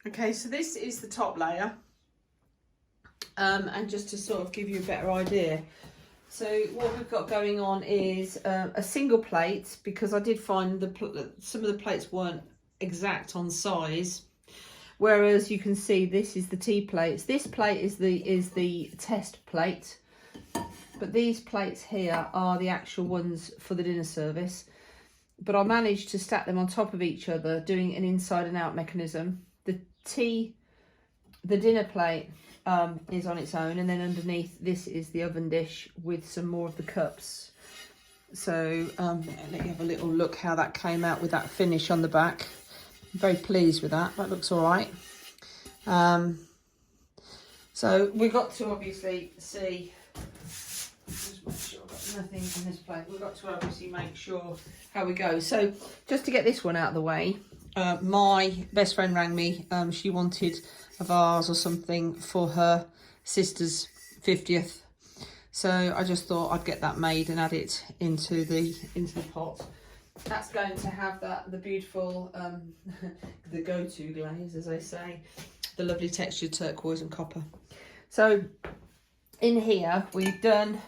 Okay, so this is the top layer. And just to sort of give you a better idea, so what we've got going on is a single plate, because I did find some of the plates weren't exact on size. Whereas you can see this is the tea plates. This plate is the test plate, but these plates here are the actual ones for the dinner service. But I managed to stack them on top of each other, doing an inside and out mechanism. The dinner plate is on its own, and then underneath this is the oven dish with some more of the cups. So let you have a little look how that came out with that finish on the back. I'm very pleased with that. That looks all right. So we got to obviously see, just make sure I've got nothing in this plate. We've got to obviously make sure how we go. So just to get this one out of the way, my best friend rang me. She wanted a vase or something for her sister's 50th. So I just thought I'd get that made and add it into the pot. That's going to have the beautiful, the go-to glaze, as I say, the lovely textured turquoise and copper. So in here we've done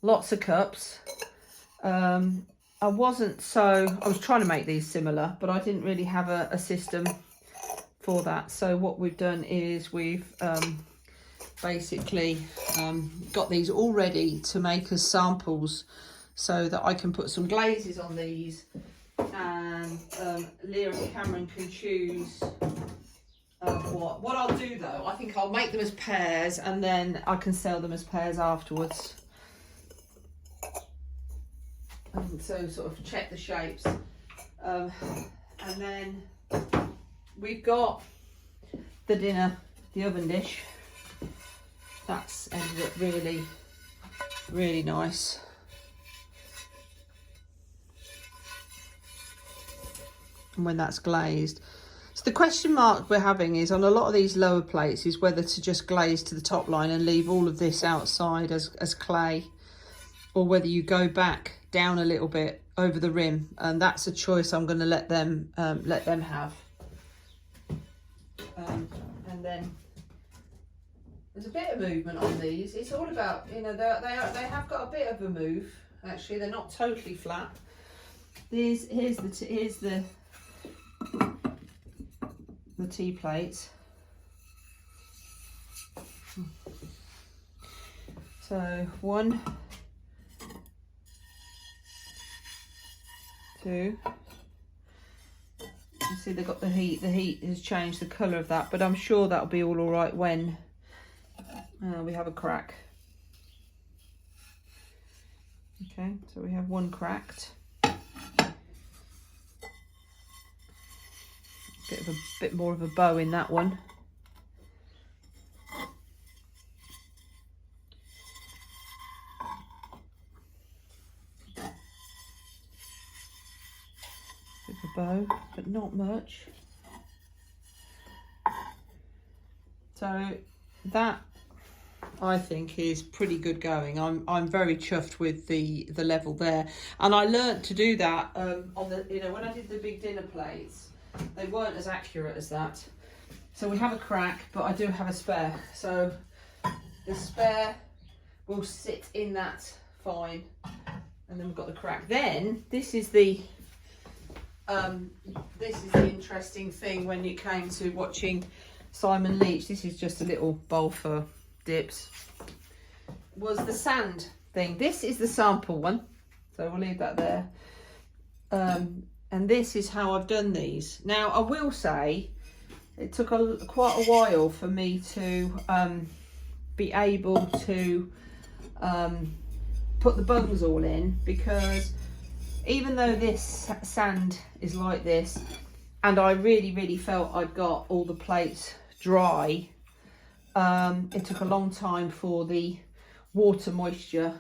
lots of cups. I was trying to make these similar, but I didn't really have a system for that. So what we've done is we've basically got these all ready to make as samples, so that I can put some glazes on these, and Leah and Cameron can choose what I'll do though. I think I'll make them as pairs, and then I can sell them as pairs afterwards. So sort of check the shapes, and then we've got the oven dish. That's ended up really, really nice. And when that's glazed. So the question mark we're having is on a lot of these lower plates is whether to just glaze to the top line and leave all of this outside as clay, or whether you go back down a little bit over the rim, and that's a choice I'm going to let them have. And then there's a bit of movement on these. It's all about, you know, they have got a bit of a move. Actually, they're not totally flat. Here's the tea plates. So 1, 2. You see they've got the heat. The heat has changed the colour of that, but I'm sure that'll be all right when we have a crack. Okay, so we have one cracked. Bit more of a bow in that one. Bit of a bow, but not much. So that, I think, is pretty good going. I'm very chuffed with the level there, and I learnt to do that on the, you know, when I did the big dinner plates. They weren't as accurate as that. So we have a crack, but I do have a spare. So the spare will sit in that fine, and then we've got the crack. Then this is the interesting thing when it came to watching Simon Leach. This is just a little bowl for dips. Was the sand thing. This is the sample one, so we'll leave that there. And this is how I've done these. Now, I will say it took quite a while for me to be able to put the bungs all in, because even though this sand is like this, and I really felt I'd got all the plates dry, it took a long time for the water moisture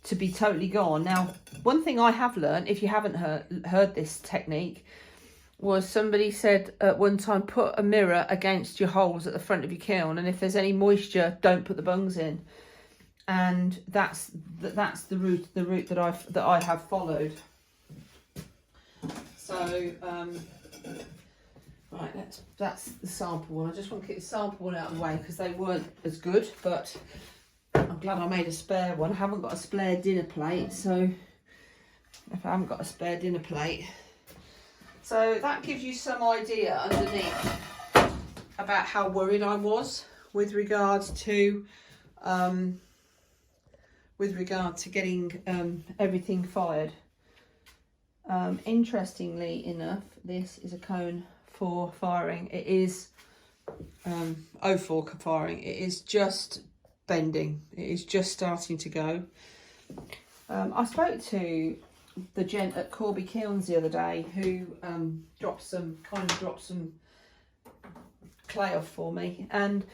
to be totally gone. Now, one thing I have learned, if you haven't heard this technique, was somebody said at one time, put a mirror against your holes at the front of your kiln, and if there's any moisture, don't put the bungs in. And that's the route that I have followed. So Right, that's the sample one. I just want to get the sample one out of the way because they weren't as good, but I'm glad I made a spare one. I haven't got a spare dinner plate, so if I haven't got a spare dinner plate. So that gives you some idea underneath about how worried I was with regards to getting everything fired. Interestingly enough, this is a cone for firing. It is 04 firing. It is just bending. It is just starting to go. I spoke to the gent at Corby Kilns the other day who dropped some clay off for me, and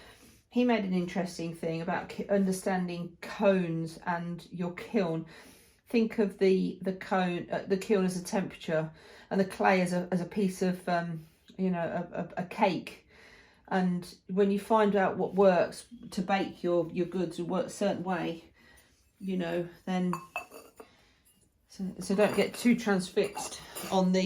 he made an interesting thing about understanding cones and your kiln. Think of the kiln as a temperature, and the clay as a piece of you know, a cake. And when you find out what works to bake your goods and work a certain way, you know, then so don't get too transfixed on the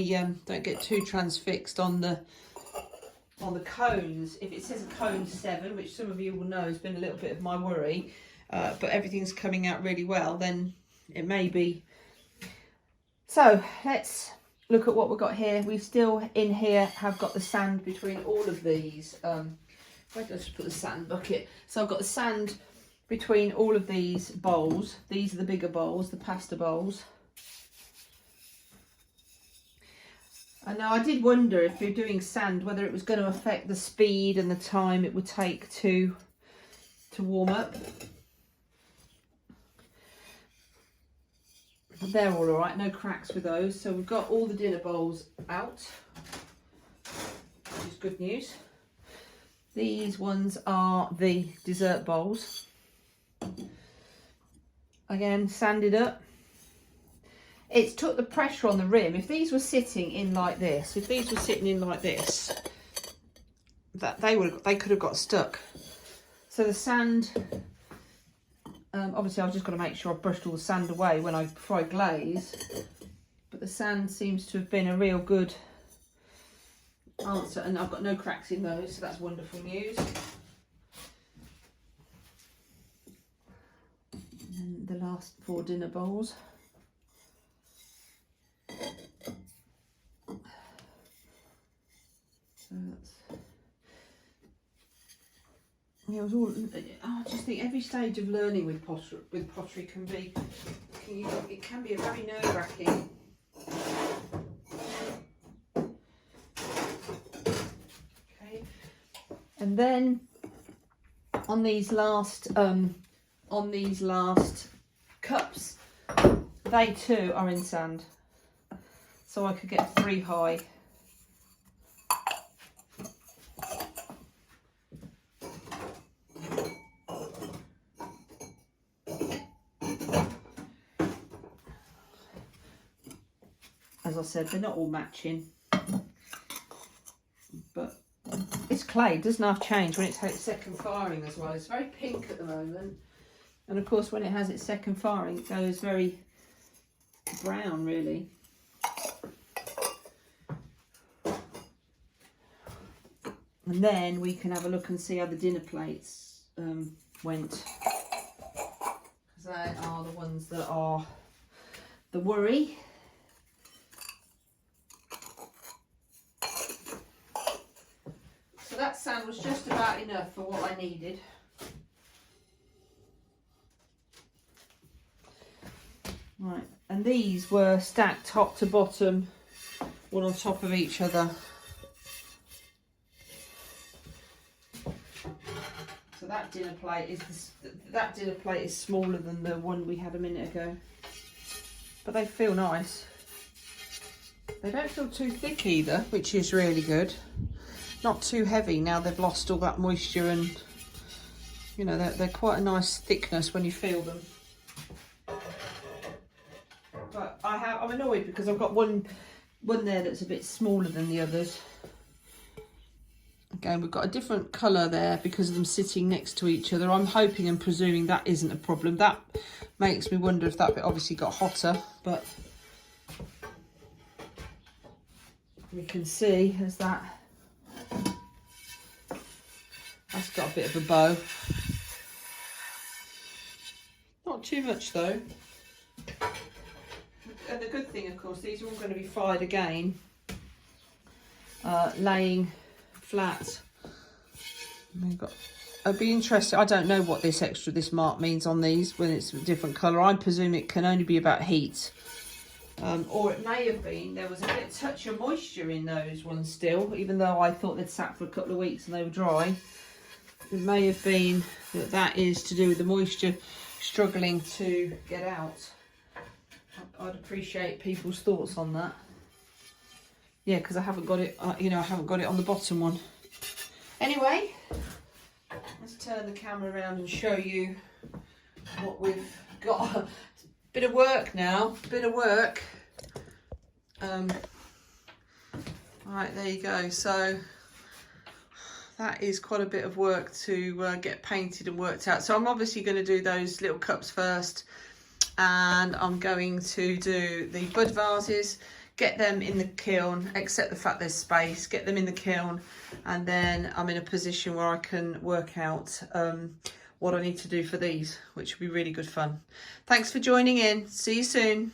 on the cones. If it says a cone 7, which some of you will know has been a little bit of my worry, but everything's coming out really well, then it may be. So let's look at what we've got here. We still in here have got the sand between all of these. Where did I just put the sand bucket? So I've got the sand between all of these bowls. These are the bigger bowls, the pasta bowls. And now I did wonder if you're doing sand, whether it was going to affect the speed and the time it would take to warm up. But they're all right, no cracks with those. So we've got all the dinner bowls out, which is good news. These ones are the dessert bowls. Again, sanded up. It's took the pressure on the rim. If these were sitting in like this, that they could have got stuck. So the sand, obviously I've just got to make sure I've brushed all the sand away before I glaze. But the sand seems to have been a real good answer, and I've got no cracks in those, so that's wonderful news. And the last 4 dinner bowls. So that's, it was all. I just think every stage of learning with pottery can be a very nerve-wracking. Okay, and then on these last cups, they too are in sand, so I could get 3 high. As I said, they're not all matching, but it's clay. It doesn't have change when it takes second firing as well. It's very pink at the moment, and of course when it has its second firing it goes very brown really. And then we can have a look and see how the dinner plates went, because they are the ones that are the worry. So that sand was just about enough for what I needed. Right, and these were stacked top to bottom, one on top of each other. So that dinner plate is smaller than the one we had a minute ago, but they feel nice. They don't feel too thick either, which is really good. Not too heavy now they've lost all that moisture, and you know they're quite a nice thickness when you feel them. But I'm annoyed because I've got one there that's a bit smaller than the others. Again, we've got a different colour there because of them sitting next to each other. I'm hoping and presuming that isn't a problem. That makes me wonder if that bit obviously got hotter, but we can see as that That's got a bit of a bow. Not too much though. And the good thing, of course, these are all going to be fired again, laying flat. We've got. I'd be interested. I don't know what this mark means on these when it's a different colour. I presume it can only be about heat. Or it may have been there was a bit touch of moisture in those ones still, even though I thought they'd sat for a couple of weeks and they were dry. It may have been that is to do with the moisture struggling to get out. I'd appreciate people's thoughts on that. Yeah, because I haven't got it, you know, I haven't got it on the bottom one. Anyway, let's turn the camera around and show you what we've got. Bit of work now, bit of work. Right, there you go. So that is quite a bit of work to get painted and worked out. So I'm obviously going to do those little cups first, and I'm going to do the bud vases, get them in the kiln, except the fact there's space, get them in the kiln, and then I'm in a position where I can work out what I need to do for these, which will be really good fun. Thanks for joining in. See you soon.